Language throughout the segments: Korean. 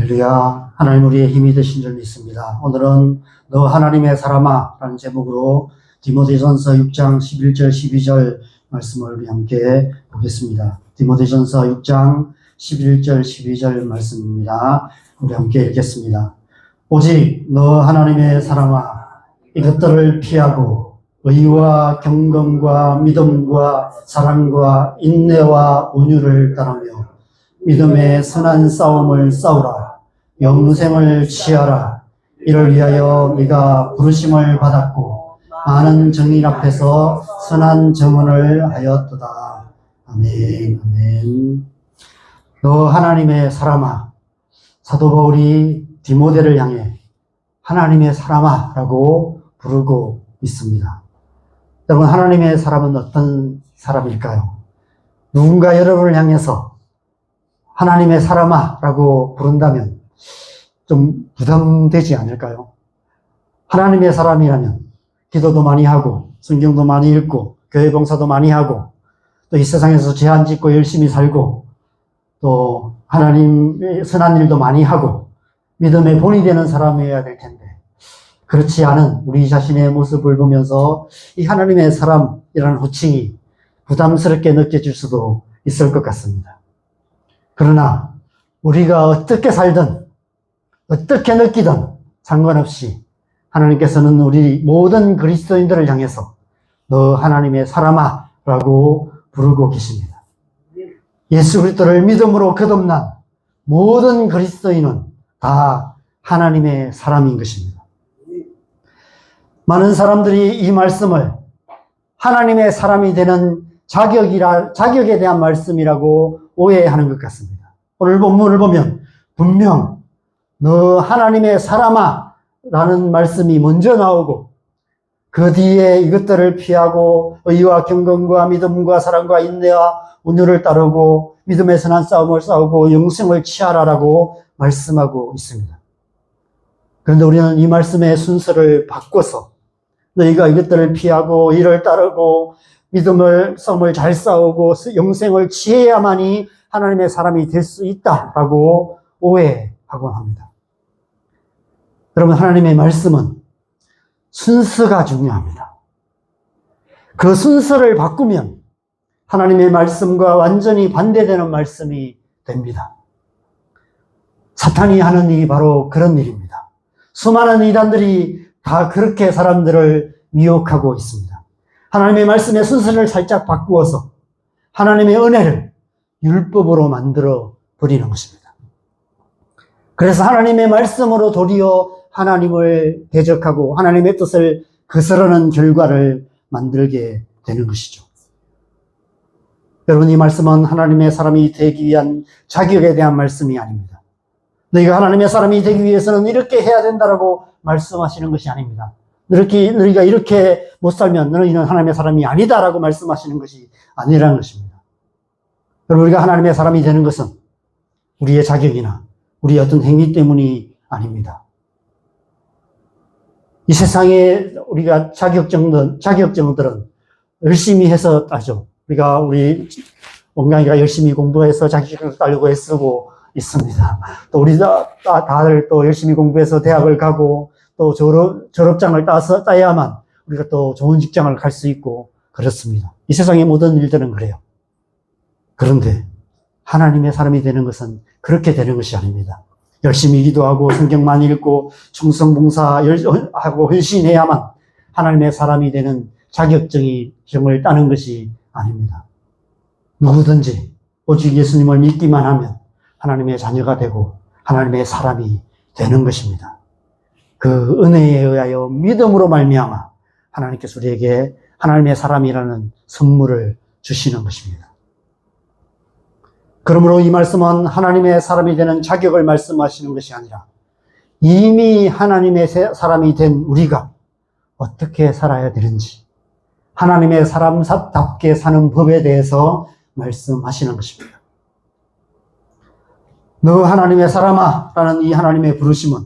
할렐루야. 하나님 우리의 힘이 되신 줄 믿습니다. 오늘은 너 하나님의 사람아 라는 제목으로 디모데전서 6장 11절 12절 말씀을 우리 함께 보겠습니다. 디모데전서 6장 11절 12절 말씀입니다. 우리 함께 읽겠습니다. 오직 너 하나님의 사람아 이것들을 피하고 의와 경건과 믿음과 사랑과 인내와 온유를 따르며 믿음의 선한 싸움을 싸우라. 영생을 취하라. 이를 위하여 네가 부르심을 받았고 많은 정인 앞에서 선한 증언을 하였도다. 아멘. 아멘. 너 하나님의 사람아. 사도 바울이 디모데를 향해 하나님의 사람아 라고 부르고 있습니다. 여러분, 하나님의 사람은 어떤 사람일까요? 누군가 여러분을 향해서 하나님의 사람아 라고 부른다면 좀 부담되지 않을까요? 하나님의 사람이라면 기도도 많이 하고 성경도 많이 읽고 교회 봉사도 많이 하고 또 이 세상에서 죄안 짓고 열심히 살고 또 하나님의 선한 일도 많이 하고 믿음의 본이 되는 사람이어야 될 텐데 그렇지 않은 우리 자신의 모습을 보면서 이 하나님의 사람이라는 호칭이 부담스럽게 느껴질 수도 있을 것 같습니다. 그러나 우리가 어떻게 살든 어떻게 느끼든 상관없이 하나님께서는 우리 모든 그리스도인들을 향해서 너 하나님의 사람아 라고 부르고 계십니다. 예수 그리스도를 믿음으로 거듭난 모든 그리스도인은 다 하나님의 사람인 것입니다. 많은 사람들이 이 말씀을 하나님의 사람이 되는 자격에 대한 말씀이라고 오해하는 것 같습니다. 오늘 본문을 보면 분명 너 하나님의 사람아 라는 말씀이 먼저 나오고 그 뒤에 이것들을 피하고 의와 경건과 믿음과 사랑과 인내와 온유를 따르고 믿음의 선한 싸움을 싸우고 영생을 취하라라고 말씀하고 있습니다. 그런데 우리는 이 말씀의 순서를 바꿔서 너희가 이것들을 피하고 이를 따르고 믿음을 싸움을 잘 싸우고 영생을 취해야만이 하나님의 사람이 될 수 있다라고 오해하곤 합니다. 여러분, 하나님의 말씀은 순서가 중요합니다. 그 순서를 바꾸면 하나님의 말씀과 완전히 반대되는 말씀이 됩니다. 사탄이 하는 일이 바로 그런 일입니다. 수많은 이단들이 다 그렇게 사람들을 미혹하고 있습니다. 하나님의 말씀의 순서를 살짝 바꾸어서 하나님의 은혜를 율법으로 만들어 버리는 것입니다. 그래서 하나님의 말씀으로 도리어 하나님을 대적하고 하나님의 뜻을 거스르는 결과를 만들게 되는 것이죠. 여러분, 이 말씀은 하나님의 사람이 되기 위한 자격에 대한 말씀이 아닙니다. 너희가 하나님의 사람이 되기 위해서는 이렇게 해야 된다라고 말씀하시는 것이 아닙니다. 너희가 이렇게 못 살면 너희는 하나님의 사람이 아니다라고 말씀하시는 것이 아니라는 것입니다. 여러분, 우리가 하나님의 사람이 되는 것은 우리의 자격이나 우리의 어떤 행위 때문이 아닙니다. 이 세상에 우리가 자격증들은 열심히 해서 따죠. 우리 온강이가 열심히 공부해서 자격증을 따려고 애쓰고 있습니다. 또 우리 다들 또 열심히 공부해서 대학을 가고 또 졸업장을 따야만 우리가 또 좋은 직장을 갈 수 있고 그렇습니다. 이 세상의 모든 일들은 그래요. 그런데 하나님의 사람이 되는 것은 그렇게 되는 것이 아닙니다. 열심히 기도하고 성경 많이 읽고 충성봉사하고 헌신해야만 하나님의 사람이 되는 자격증을 따는 것이 아닙니다. 누구든지 오직 예수님을 믿기만 하면 하나님의 자녀가 되고 하나님의 사람이 되는 것입니다. 그 은혜에 의하여 믿음으로 말미암아 하나님께서 우리에게 하나님의 사람이라는 선물을 주시는 것입니다. 그러므로 이 말씀은 하나님의 사람이 되는 자격을 말씀하시는 것이 아니라 이미 하나님의 사람이 된 우리가 어떻게 살아야 되는지 하나님의 사람답게 사는 법에 대해서 말씀하시는 것입니다. 너 하나님의 사람아 라는 이 하나님의 부르심은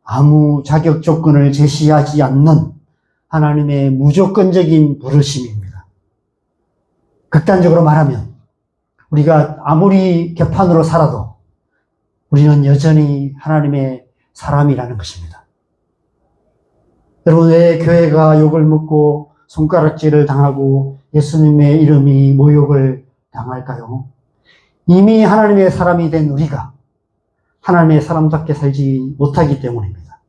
아무 자격 조건을 제시하지 않는 하나님의 무조건적인 부르심입니다. 극단적으로 말하면 우리가 아무리 개판으로 살아도 우리는 여전히 하나님의 사람이라는 것입니다. 여러분, 왜 교회가 욕을 먹고 손가락질을 당하고 예수님의 이름이 모욕을 당할까요? 이미 하나님의 사람이 된 우리가 하나님의 사람답게 살지 못하기 때문입니다.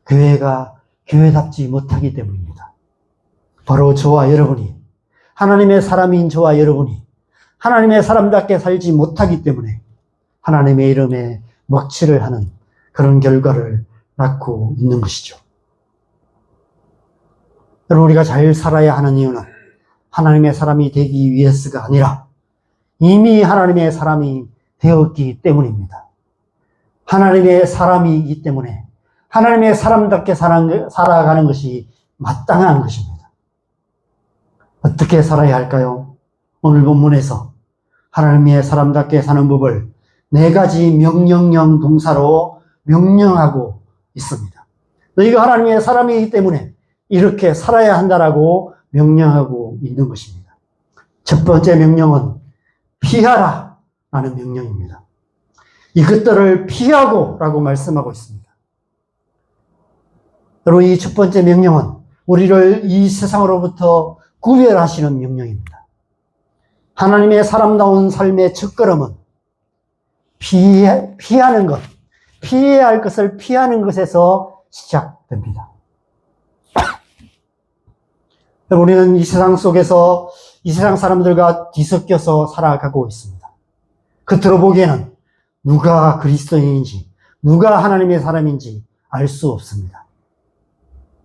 교회가 교회답지 못하기 때문입니다. 바로 저와 여러분이, 하나님의 사람인 저와 여러분이 하나님의 사람답게 살지 못하기 때문에 하나님의 이름에 먹칠을 하는 그런 결과를 낳고 있는 것이죠. 여러분, 우리가 잘 살아야 하는 이유는 하나님의 사람이 되기 위해서가 아니라 이미 하나님의 사람이 되었기 때문입니다. 하나님의 사람이기 때문에 하나님의 사람답게 살아가는 것이 마땅한 것입니다. 어떻게 살아야 할까요? 오늘 본문에서 하나님의 사람답게 사는 법을 4가지 명령형 동사로 명령하고 있습니다. 너희가 하나님의 사람이기 때문에 이렇게 살아야 한다라고 명령하고 있는 것입니다. 첫 번째 명령은 피하라 라는 명령입니다. 이것들을 피하고 라고 말씀하고 있습니다. 여러분, 이 첫 번째 명령은 우리를 이 세상으로부터 구별하시는 명령입니다. 하나님의 사람다운 삶의 첫걸음은 피하는 것, 피해야 할 것을 피하는 것에서 시작됩니다. 우리는 이 세상 속에서 이 세상 사람들과 뒤섞여서 살아가고 있습니다. 겉으로 보기에는 누가 그리스도인인지, 누가 하나님의 사람인지 알 수 없습니다.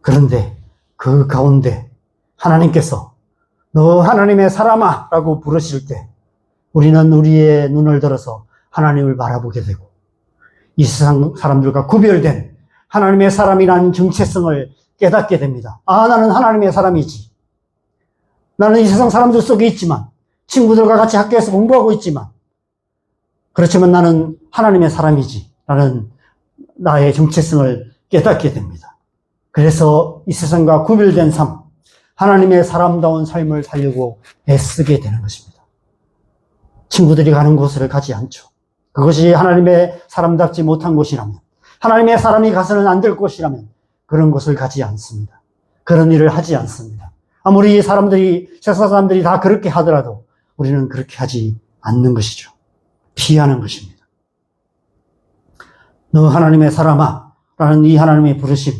그런데 그 가운데 하나님께서 너 하나님의 사람아 라고 부르실 때 우리는 우리의 눈을 들어서 하나님을 바라보게 되고 이 세상 사람들과 구별된 하나님의 사람이라는 정체성을 깨닫게 됩니다. 아, 나는 하나님의 사람이지. 나는 이 세상 사람들 속에 있지만, 친구들과 같이 학교에서 공부하고 있지만, 그렇지만 나는 하나님의 사람이지 라는 나의 정체성을 깨닫게 됩니다. 그래서 이 세상과 구별된 삶, 하나님의 사람다운 삶을 살려고 애쓰게 되는 것입니다. 친구들이 가는 곳을 가지 않죠. 그것이 하나님의 사람답지 못한 곳이라면, 하나님의 사람이 가서는 안 될 곳이라면 그런 곳을 가지 않습니다. 그런 일을 하지 않습니다. 아무리 세상 사람들이 다 그렇게 하더라도 우리는 그렇게 하지 않는 것이죠. 피하는 것입니다. 너 하나님의 사람아 라는 이 하나님의 부르심,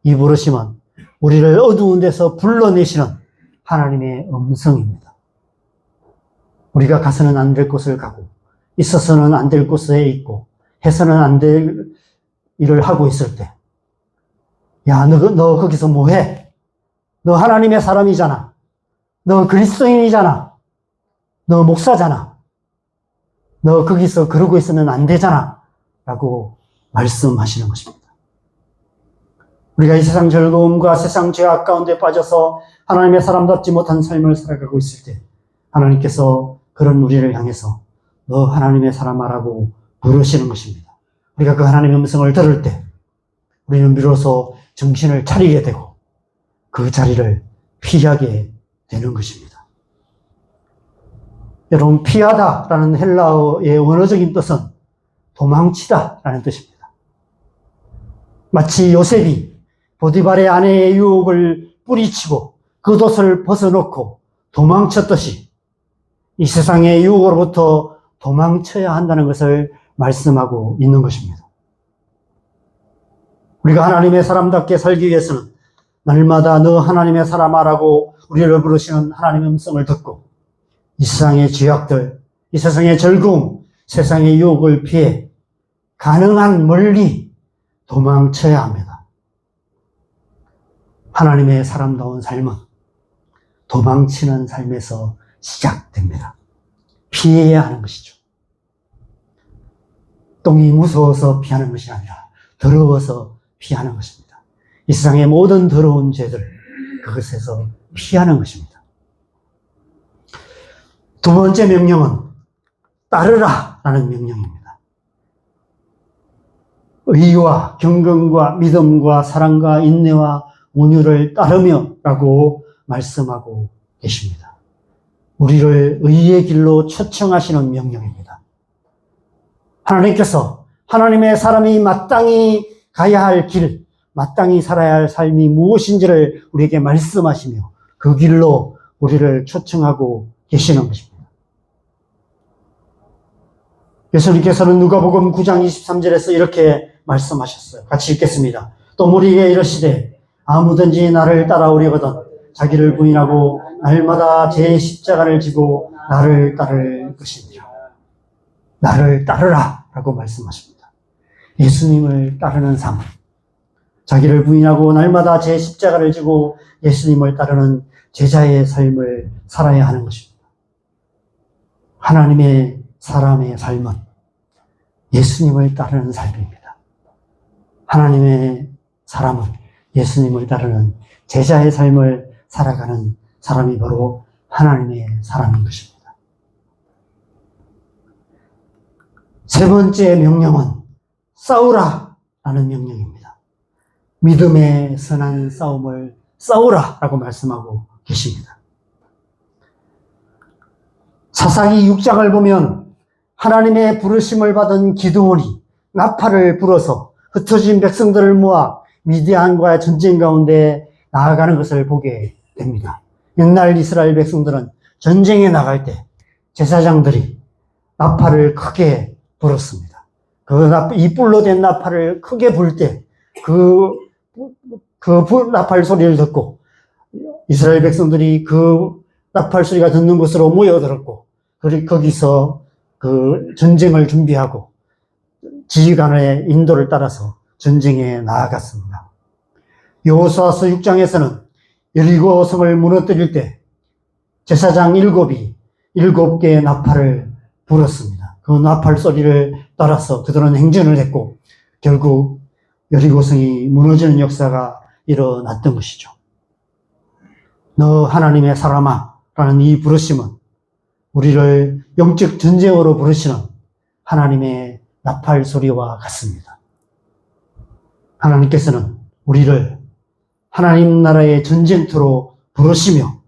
이 부르심은 우리를 어두운 데서 불러내시는 하나님의 음성입니다. 우리가 가서는 안 될 곳을 가고 있어서는 안 될 곳에 있고 해서는 안 될 일을 하고 있을 때, 야, 너 거기서 뭐해? 너 하나님의 사람이잖아. 너 그리스도인이잖아. 너 목사잖아. 너 거기서 그러고 있으면 안 되잖아 라고 말씀하시는 것입니다. 우리가 이 세상 즐거움과 세상 죄악 가운데 빠져서 하나님의 사람답지 못한 삶을 살아가고 있을 때 하나님께서 그런 우리를 향해서 너 하나님의 사람아라고 부르시는 것입니다. 우리가 그 하나님의 음성을 들을 때 우리는 비로소 정신을 차리게 되고 그 자리를 피하게 되는 것입니다. 여러분, 피하다라는 헬라어의 원어적인 뜻은 도망치다라는 뜻입니다. 마치 요셉이 보디발의 아내의 유혹을 뿌리치고 겉옷을 벗어놓고 도망쳤듯이 이 세상의 유혹으로부터 도망쳐야 한다는 것을 말씀하고 있는 것입니다. 우리가 하나님의 사람답게 살기 위해서는 날마다 너 하나님의 사람아라고 우리를 부르시는 하나님의 음성을 듣고 이 세상의 죄악들, 이 세상의 즐거움, 세상의 유혹을 피해 가능한 멀리 도망쳐야 합니다. 하나님의 사람다운 삶은 도망치는 삶에서 시작됩니다. 피해야 하는 것이죠. 똥이 무서워서 피하는 것이 아니라 더러워서 피하는 것입니다. 이 세상의 모든 더러운 죄들, 그것에서 피하는 것입니다. 두 번째 명령은 따르라 라는 명령입니다. 의와 경건과 믿음과 사랑과 인내와 온유를 따르며 라고 말씀하고 계십니다. 우리를 의의 길로 초청하시는 명령입니다. 하나님께서 하나님의 사람이 마땅히 가야 할 길, 마땅히 살아야 할 삶이 무엇인지를 우리에게 말씀하시며 그 길로 우리를 초청하고 계시는 것입니다. 예수님께서는 누가복음 9장 23절에서 이렇게 말씀하셨어요. 같이 읽겠습니다. 또 우리에게 이르시되 아무든지 나를 따라오려거든 자기를 부인하고 날마다 제 십자가를 지고 나를 따를 것이니라. 나를 따르라 라고 말씀하십니다. 예수님을 따르는 삶, 자기를 부인하고 날마다 제 십자가를 지고 예수님을 따르는 제자의 삶을 살아야 하는 것입니다. 하나님의 사람의 삶은 예수님을 따르는 삶입니다. 하나님의 사람은 예수님을 따르는 제자의 삶을 살아가는 사람이 바로 하나님의 사람인 것입니다. 세 번째 명령은 싸우라 라는 명령입니다. 믿음의 선한 싸움을 싸우라 라고 말씀하고 계십니다. 사사기 6장을 보면 하나님의 부르심을 받은 기드온이 나팔을 불어서 흩어진 백성들을 모아 미디안과의 전쟁 가운데 나아가는 것을 보게 됩니다. 옛날 이스라엘 백성들은 전쟁에 나갈 때 제사장들이 나팔을 크게 불었습니다. 이 뿔로 된 나팔을 크게 불 때 나팔 소리를 듣고 이스라엘 백성들이 그 나팔 소리가 듣는 곳으로 모여들었고 거기서 그 전쟁을 준비하고 지휘관의 인도를 따라서 전쟁에 나아갔습니다. 여호수아서 6장에서는 여리고 성을 무너뜨릴 때 제사장 7개의 나팔을 불었습니다. 그 나팔 소리를 따라서 그들은 행진을 했고 결국 여리고 성이 무너지는 역사가 일어났던 것이죠. 너 하나님의 사람아 라는 이 부르심은 우리를 영적 전쟁으로 부르시는 하나님의 나팔 소리와 같습니다. 하나님께서는 우리를 하나님 나라의 전쟁터로 부르시며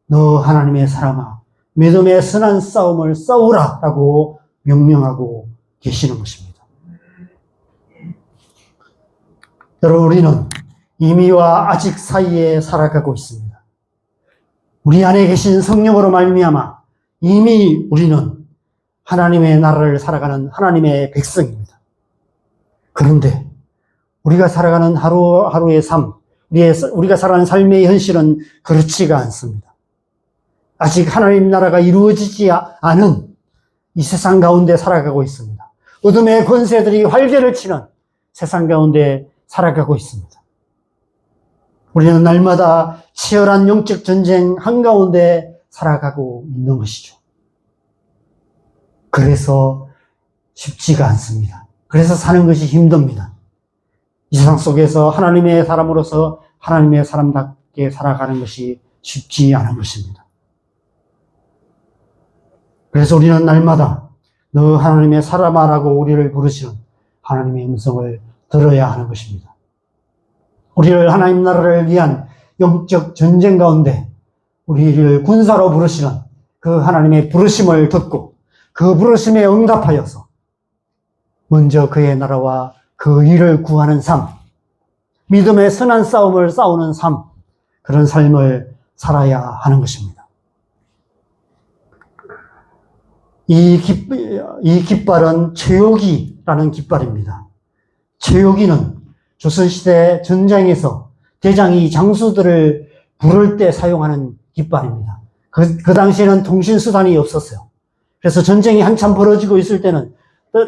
너 하나님의 사람아 믿음의 선한 싸움을 싸우라 라고 명령하고 계시는 것입니다. 여러분, 우리는 이미와 아직 사이에 살아가고 있습니다. 우리 안에 계신 성령으로 말미암아 이미 우리는 하나님의 나라를 살아가는 하나님의 백성입니다. 그런데 우리가 살아가는 하루하루의 삶, 우리가 살아가는 삶의 현실은 그렇지가 않습니다. 아직 하나님 나라가 이루어지지 않은 이 세상 가운데 살아가고 있습니다. 어둠의 권세들이 활개를 치는 세상 가운데 살아가고 있습니다. 우리는 날마다 치열한 영적 전쟁 한가운데 살아가고 있는 것이죠. 그래서 쉽지가 않습니다. 그래서 사는 것이 힘듭니다. 이 세상 속에서 하나님의 사람으로서 하나님의 사람답게 살아가는 것이 쉽지 않은 것입니다. 그래서 우리는 날마다 너 하나님의 사람아라고 우리를 부르시는 하나님의 음성을 들어야 하는 것입니다. 우리를 하나님 나라를 위한 영적 전쟁 가운데 우리를 군사로 부르시는 그 하나님의 부르심을 듣고 그 부르심에 응답하여서 먼저 그의 나라와 그 일을 구하는 삶, 믿음의 선한 싸움을 싸우는 삶, 그런 삶을 살아야 하는 것입니다. 이 깃발은 최요기라는 깃발입니다. 최요기는 조선시대 전장에서 대장이 장수들을 부를 때 사용하는 깃발입니다. 그 당시에는 통신수단이 없었어요. 그래서 전쟁이 한참 벌어지고 있을 때는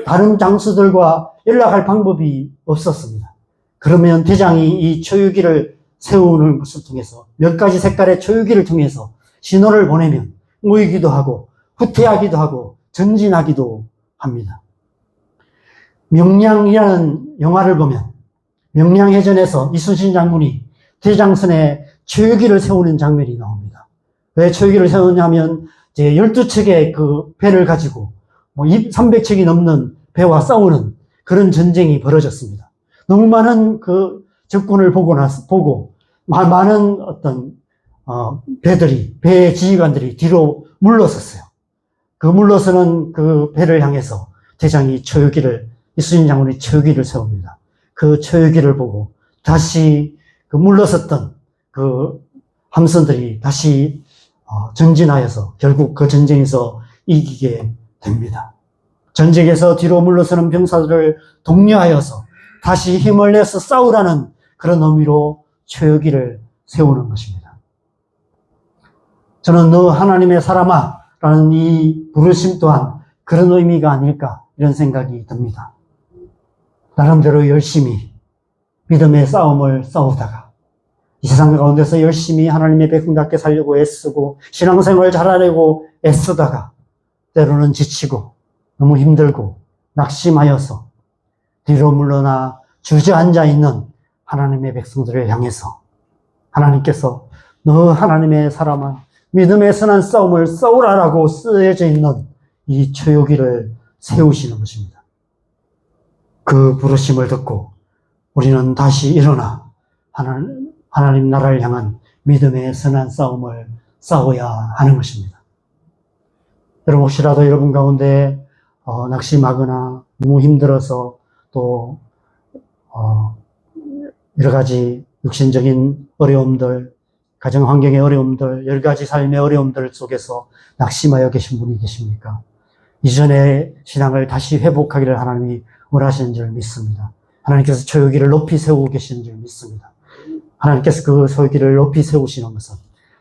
다른 장수들과 연락할 방법이 없었습니다. 그러면 대장이 이 초유기를 세우는 것을 통해서 몇 가지 색깔의 초유기를 통해서 신호를 보내면 모이기도 하고 후퇴하기도 하고 전진하기도 합니다. 명량이라는 영화를 보면 명량해전에서 이순신 장군이 대장선에 초유기를 세우는 장면이 나옵니다. 왜 초유기를 세우냐면 이제 12척의 그 배를 가지고 300척이 넘는 배와 싸우는 그런 전쟁이 벌어졌습니다. 너무 많은 그 적군을 보고 많은 어떤 배의 지휘관들이 뒤로 물러섰어요. 그 물러서는 그 배를 향해서 대장이 이순신 장군이 처유기를 세웁니다. 그 처유기를 보고 다시 그 물러섰던 그 함선들이 다시 전진하여서 결국 그 전쟁에서 이기게 됩니다. 전쟁에서 뒤로 물러서는 병사들을 독려하여서 다시 힘을 내서 싸우라는 그런 의미로 처유기를 세우는 것입니다. 저는 너 하나님의 사람아 라는 이 부르심 또한 그런 의미가 아닐까 이런 생각이 듭니다. 나름대로 열심히 믿음의 싸움을 싸우다가 이 세상 가운데서 열심히 하나님의 백성답게 살려고 애쓰고 신앙생활을 잘하려고 애쓰다가 때로는 지치고 너무 힘들고 낙심하여서 뒤로 물러나 주저앉아 있는 하나님의 백성들을 향해서 하나님께서 너 하나님의 사람아 믿음의 선한 싸움을 싸우라라고 쓰여져 있는 이 처유기를 세우시는 것입니다. 그 부르심을 듣고 우리는 다시 일어나 하나님 나라를 향한 믿음의 선한 싸움을 싸워야 하는 것입니다. 여러분 혹시라도 여러분 가운데 낙심하거나 너무 힘들어서 또 여러 가지 육신적인 어려움들, 가정 환경의 어려움들, 여러 가지 삶의 어려움들 속에서 낙심하여 계신 분이 계십니까? 이전의 신앙을 다시 회복하기를 하나님이 원하시는 줄 믿습니다. 하나님께서 처유기를 높이 세우고 계시는 줄 믿습니다. 하나님께서 그 처유기를 높이 세우시는 것은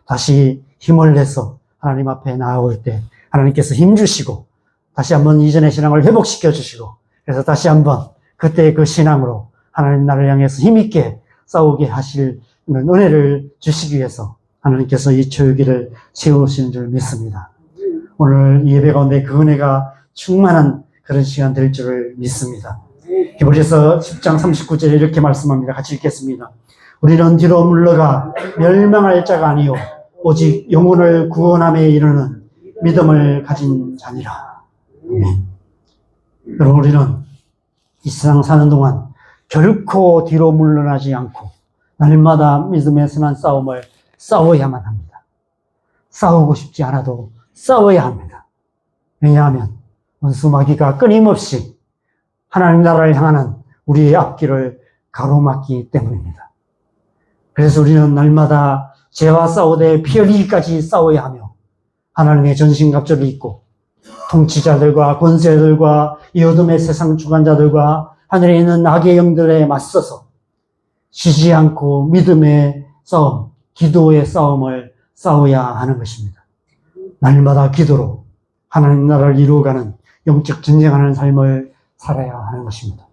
다시 힘을 내서 하나님 앞에 나아올 때 하나님께서 힘 주시고 다시 한번 이전의 신앙을 회복시켜 주시고 그래서 다시 한번 그때 그 신앙으로 하나님 나라를 향해서 힘있게 싸우게 하실 은혜를 주시기 위해서 하나님께서 이 처유기를 세우시는 줄 믿습니다. 오늘 이 예배 가운데 그 은혜가 충만한 그런 시간 될 줄을 믿습니다. 히브리서 10장 39절에 이렇게 말씀합니다. 같이 읽겠습니다. 우리는 뒤로 물러가 멸망할 자가 아니요 오직 영혼을 구원함에 이르는 믿음을 가진 자니라. 여러분 우리는 이 세상 사는 동안 결코 뒤로 물러나지 않고 날마다 믿음의 선한 싸움을 싸워야만 합니다. 싸우고 싶지 않아도 싸워야 합니다. 왜냐하면 원수 마귀가 끊임없이 하나님 나라를 향하는 우리의 앞길을 가로막기 때문입니다. 그래서 우리는 날마다 죄와 싸우되 피 흘리기까지 싸워야 하며 하나님의 전신갑주를 입고 통치자들과 권세들과 이 어둠의 세상 주관자들과 하늘에 있는 악의 영들에 맞서서 쉬지 않고 믿음의 싸움, 기도의 싸움을 싸워야 하는 것입니다. 날마다 기도로 하나님 나라를 이루어가는 영적 전쟁하는 삶을 살아야 하는 것입니다.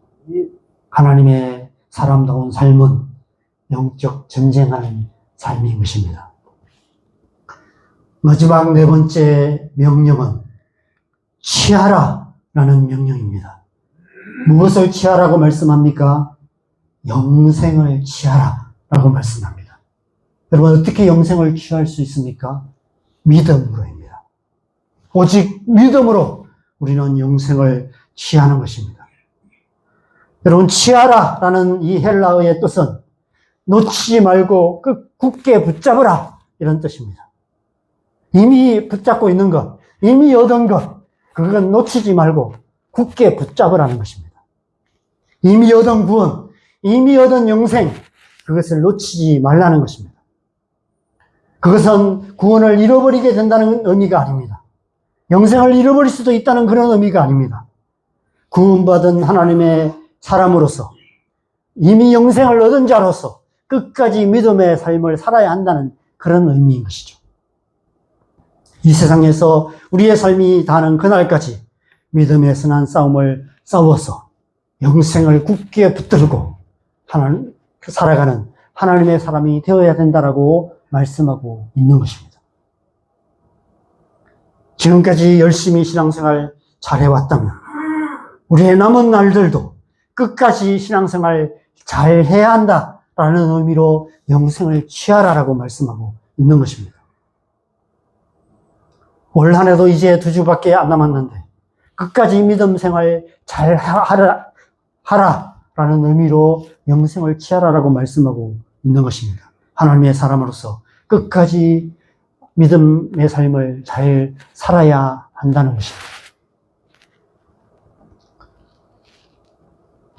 하나님의 사람다운 삶은 영적 전쟁하는 삶인 것입니다. 마지막 네 번째 명령은 취하라라는 명령입니다. 무엇을 취하라고 말씀합니까? 영생을 취하라라고 말씀합니다. 여러분 어떻게 영생을 취할 수 있습니까? 믿음으로입니다. 오직 믿음으로 우리는 영생을 취하는 것입니다. 여러분 취하라라는 이 헬라어의 뜻은 놓치지 말고 굳게 붙잡으라 이런 뜻입니다. 이미 붙잡고 있는 것, 이미 얻은 것, 그건 놓치지 말고 굳게 붙잡으라는 것입니다. 이미 얻은 구원, 이미 얻은 영생, 그것을 놓치지 말라는 것입니다. 그것은 구원을 잃어버리게 된다는 의미가 아닙니다. 영생을 잃어버릴 수도 있다는 그런 의미가 아닙니다. 구원받은 하나님의 사람으로서 이미 영생을 얻은 자로서 끝까지 믿음의 삶을 살아야 한다는 그런 의미인 것이죠. 이 세상에서 우리의 삶이 다하는 그날까지 믿음의 선한 싸움을 싸워서 영생을 굳게 붙들고 살아가는 하나님의 사람이 되어야 된다라고 말씀하고 있는 것입니다. 지금까지 열심히 신앙생활 잘해왔다면 우리의 남은 날들도 끝까지 신앙생활 잘해야 한다라는 의미로 영생을 취하라라고 말씀하고 있는 것입니다. 올 한 해도 이제 2주밖에 안 남았는데 끝까지 믿음 생활 잘 하라라는 의미로 영생을 취하라라고 말씀하고 있는 것입니다. 하나님의 사람으로서 끝까지 믿음의 삶을 잘 살아야 한다는 것입니다.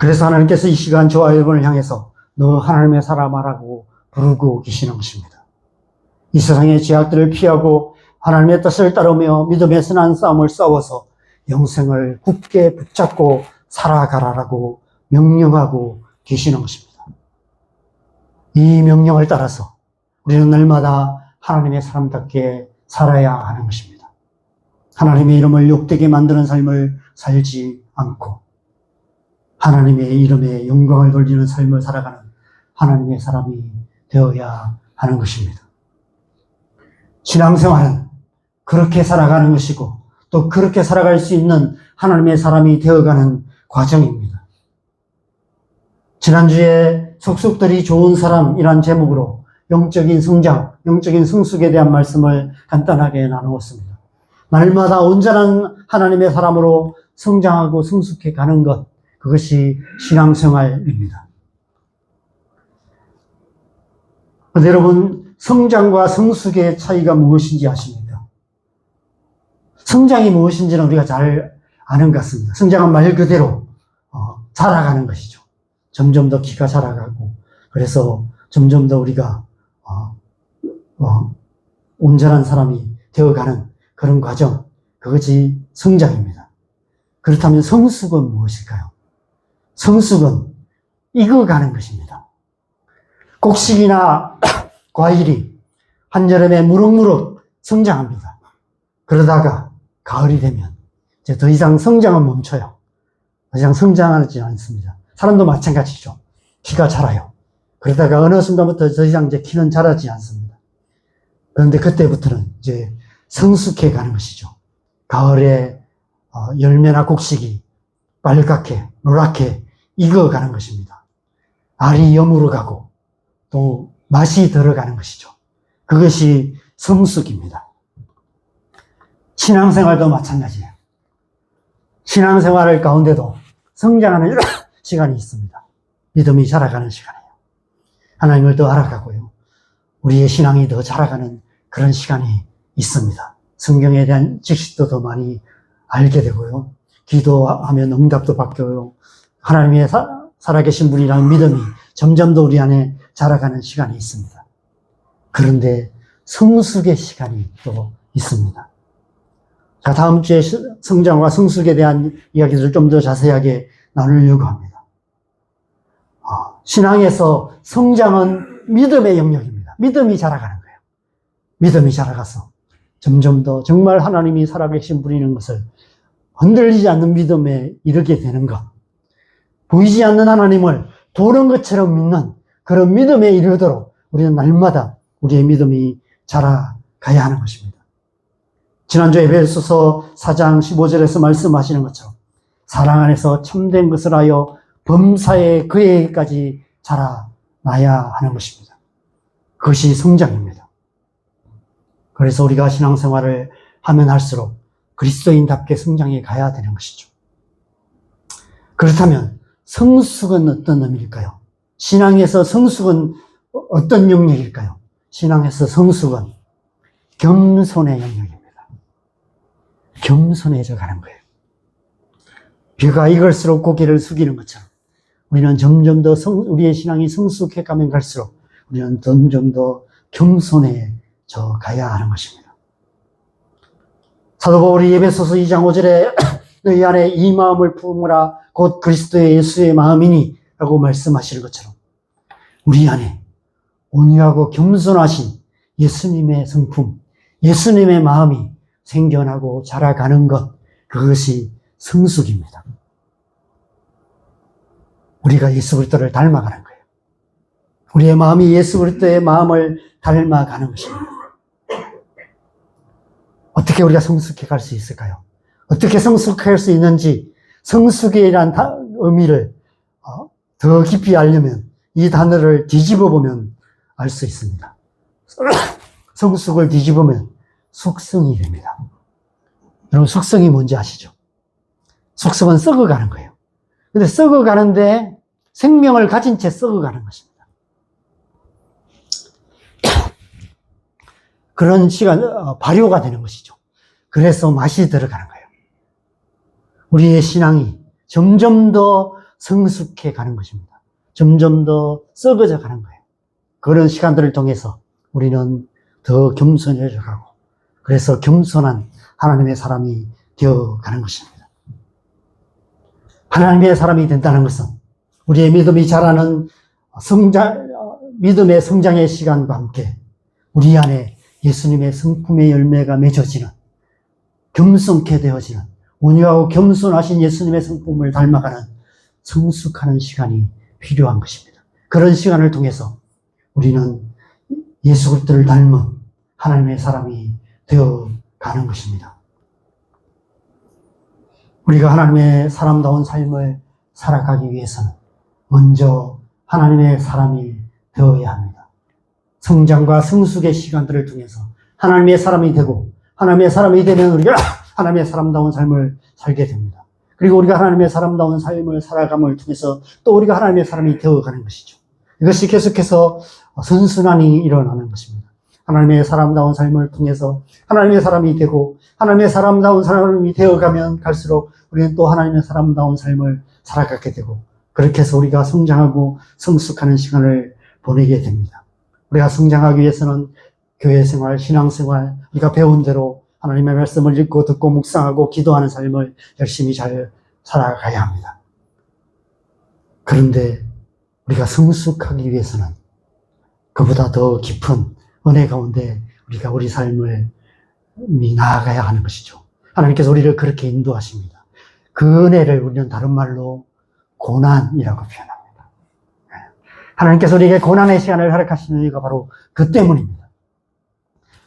그래서 하나님께서 이 시간 저와 여러분을 향해서 너 하나님의 사람아라고 부르고 계시는 것입니다. 이 세상의 죄악들을 피하고 하나님의 뜻을 따르며 믿음의 선한 싸움을 싸워서 영생을 굳게 붙잡고 살아가라라고 명령하고 계시는 것입니다. 이 명령을 따라서 우리는 날마다 하나님의 사람답게 살아야 하는 것입니다. 하나님의 이름을 욕되게 만드는 삶을 살지 않고 하나님의 이름에 영광을 돌리는 삶을 살아가는 하나님의 사람이 되어야 하는 것입니다. 신앙생활은 그렇게 살아가는 것이고 또 그렇게 살아갈 수 있는 하나님의 사람이 되어가는 과정입니다. 지난주에 속속들이 좋은 사람이란 제목으로 영적인 성장, 영적인 성숙에 대한 말씀을 간단하게 나누었습니다. 날마다 온전한 하나님의 사람으로 성장하고 성숙해 가는 것, 그것이 신앙생활입니다. 그런데 여러분, 성장과 성숙의 차이가 무엇인지 아십니까? 성장이 무엇인지는 우리가 잘 아는 것 같습니다. 성장은 말 그대로 자라가는 것이죠. 점점 더 키가 자라가고 그래서 점점 더 우리가 온전한 사람이 되어가는 그런 과정, 그것이 성장입니다. 그렇다면 성숙은 무엇일까요? 성숙은 익어가는 것입니다. 곡식이나 과일이 한여름에 무럭무럭 성장합니다. 그러다가 가을이 되면 이제 더 이상 성장은 멈춰요. 더 이상 성장하지 않습니다. 사람도 마찬가지죠. 키가 자라요. 그러다가 어느 순간부터 더 이상 이제 키는 자라지 않습니다. 그런데 그때부터는 이제 성숙해 가는 것이죠. 가을에 열매나 곡식이 빨갛게, 노랗게 익어가는 것입니다. 알이 여물어 가고 또 맛이 들어가는 것이죠. 그것이 성숙입니다. 신앙생활도 마찬가지예요. 신앙생활 가운데도 성장하는 시간이 있습니다. 믿음이 자라가는 시간이에요. 하나님을 더 알아가고요. 우리의 신앙이 더 자라가는 그런 시간이 있습니다. 성경에 대한 지식도 더 많이 알게 되고요. 기도하면 응답도 받고요. 하나님의 살아계신 분이라는 믿음이 점점 더 우리 안에 자라가는 시간이 있습니다. 그런데 성숙의 시간이 또 있습니다. 자, 다음 주에 성장과 성숙에 대한 이야기들을 좀 더 자세하게 나누려고 합니다. 신앙에서 성장은 믿음의 영역입니다. 믿음이 자라가는 거예요. 믿음이 자라가서 점점 더 정말 하나님이 살아계신 분이라는 것을 흔들리지 않는 믿음에 이르게 되는 것. 보이지 않는 하나님을 보는 것처럼 믿는 그런 믿음에 이르도록 우리는 날마다 우리의 믿음이 자라가야 하는 것입니다. 지난주 에베소서 4장 15절에서 말씀하시는 것처럼 사랑 안에서 참된 것을 하여 범사에 그에게까지 자라나야 하는 것입니다. 그것이 성장입니다. 그래서 우리가 신앙생활을 하면 할수록 그리스도인답게 성장해 가야 되는 것이죠. 그렇다면 성숙은 어떤 의미일까요? 신앙에서 성숙은 어떤 영역일까요? 신앙에서 성숙은 겸손의 영역입니다. 겸손해져 가는 거예요. 벼가 익을수록 고개를 숙이는 것처럼 우리는 점점 더 우리의 신앙이 성숙해 가면 갈수록 우리는 점점 더 겸손해져 가야 하는 것입니다. 사도 바울이 에베소서 2장 5절에 너희 안에 이 마음을 품으라 곧 그리스도의 예수의 마음이니 라고 말씀하시는 것처럼 우리 안에 온유하고 겸손하신 예수님의 성품, 예수님의 마음이 생겨나고 자라가는 것, 그것이 성숙입니다. 우리가 예수 그리스도를 닮아가는 거예요. 우리의 마음이 예수 그리스도의 마음을 닮아가는 것입니다. 어떻게 우리가 성숙해 갈 수 있을까요? 어떻게 성숙할 수 있는지 성숙이란 의미를 더 깊이 알려면 이 단어를 뒤집어 보면 알 수 있습니다. 성숙을 뒤집으면 숙성이 됩니다. 여러분, 숙성이 뭔지 아시죠? 숙성은 썩어가는 거예요. 근데 썩어가는데 생명을 가진 채 썩어가는 것입니다. 그런 시간, 발효가 되는 것이죠. 그래서 맛이 들어가는 거예요. 우리의 신앙이 점점 더 성숙해 가는 것입니다. 점점 더 썩어져 가는 거예요. 그런 시간들을 통해서 우리는 더 겸손해져 가고, 그래서 겸손한 하나님의 사람이 되어 가는 것입니다. 하나님의 사람이 된다는 것은 우리의 믿음이 자라는 믿음의 성장의 시간과 함께 우리 안에 예수님의 성품의 열매가 맺어지는, 겸손케 되어지는, 온유하고 겸손하신 예수님의 성품을 닮아가는 성숙하는 시간이 필요한 것입니다. 그런 시간을 통해서 우리는 예수 그리스도를 닮은 하나님의 사람이 되어 가는 것입니다. 우리가 하나님의 사람다운 삶을 살아가기 위해서는 먼저 하나님의 사람이 되어야 합니다. 성장과 성숙의 시간들을 통해서 하나님의 사람이 되고, 하나님의 사람이 되면 우리가 하나님의 사람다운 삶을 살게 됩니다. 그리고 우리가 하나님의 사람다운 삶을 살아감을 통해서 또 우리가 하나님의 사람이 되어가는 것이죠. 이것이 계속해서 선순환이 일어나는 것입니다. 하나님의 사람다운 삶을 통해서 하나님의 사람이 되고, 하나님의 사람다운 사람이 되어가면 갈수록 우리는 또 하나님의 사람다운 삶을 살아가게 되고, 그렇게 해서 우리가 성장하고 성숙하는 시간을 보내게 됩니다. 우리가 성장하기 위해서는 교회 생활, 신앙 생활, 우리가 배운 대로 하나님의 말씀을 읽고 듣고 묵상하고 기도하는 삶을 열심히 잘 살아가야 합니다. 그런데 우리가 성숙하기 위해서는 그보다 더 깊은 은혜 가운데 우리가 우리 삶을 나아가야 하는 것이죠. 하나님께서 우리를 그렇게 인도하십니다. 그 은혜를 우리는 다른 말로 고난이라고 표현합니다. 하나님께서 우리에게 고난의 시간을 허락하시는 이유가 바로 그 때문입니다.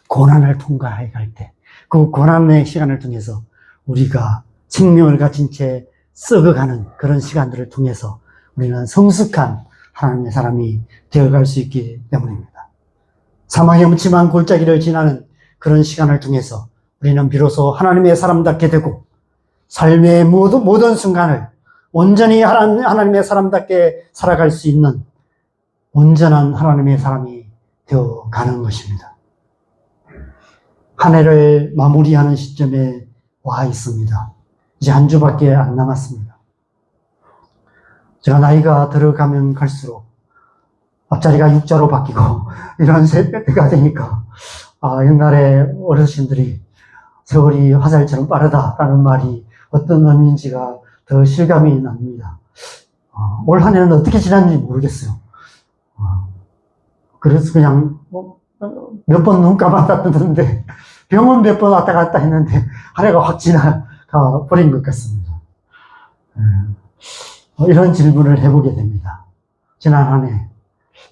고난을 통과해 갈 때, 그 고난의 시간을 통해서 우리가 생명을 가진 채 썩어가는 그런 시간들을 통해서 우리는 성숙한 하나님의 사람이 되어갈 수 있기 때문입니다. 사망의 음침한 골짜기를 지나는 그런 시간을 통해서 우리는 비로소 하나님의 사람답게 되고, 삶의 모든 순간을 온전히 하나님의 사람답게 살아갈 수 있는 온전한 하나님의 사람이 되어가는 것입니다. 한 해를 마무리하는 시점에 와 있습니다. 이제 한 주밖에 안 남았습니다. 제가 나이가 들어가면 갈수록 앞자리가 6자로 바뀌고 이런 세대가 되니까 옛날에 어르신들이 세월이 화살처럼 빠르다라는 말이 어떤 의미인지가 더 실감이 납니다. 올 한 해는 어떻게 지났는지 모르겠어요. 그래서 그냥 몇 번 눈 감았다 뜨는데 병원 몇 번 왔다 갔다 했는데 한 해가 확 지나가 버린 것 같습니다. 이런 질문을 해보게 됩니다. 지난 한 해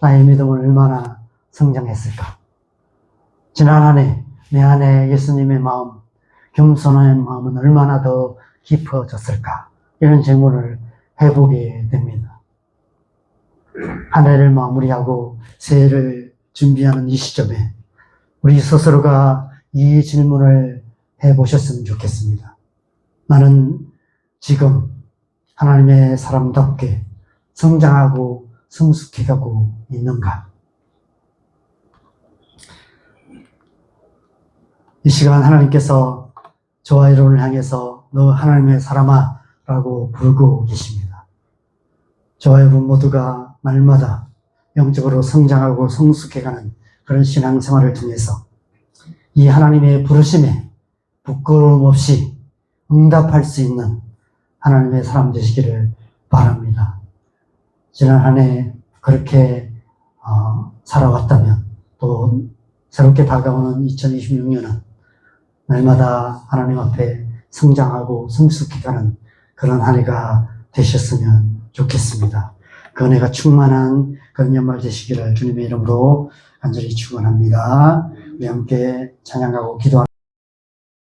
나의 믿음은 얼마나 성장했을까? 지난 한 해 내 안에 예수님의 마음, 겸손한 마음은 얼마나 더 깊어졌을까? 이런 질문을 해보게 됩니다. 한 해를 마무리하고 새해를 준비하는 이 시점에 우리 스스로가 이 질문을 해보셨으면 좋겠습니다. 나는 지금 하나님의 사람답게 성장하고 성숙해가고 있는가? 이 시간 하나님께서 저와 여러분을 향해서 너 하나님의 사람아 라고 부르고 계십니다. 저와 여러분 모두가 날마다 영적으로 성장하고 성숙해가는 그런 신앙생활을 통해서 이 하나님의 부르심에 부끄러움 없이 응답할 수 있는 하나님의 사람 되시기를 바랍니다. 지난 한 해 그렇게 살아왔다면 또 새롭게 다가오는 2026년은 날마다 하나님 앞에 성장하고 성숙해가는 그런 한 해가 되셨으면 좋겠습니다. 그 은혜가 충만한 그런 연말 되시기를 주님의 이름으로 간절히 축원합니다. 우리 함께 찬양하고 기도합니다.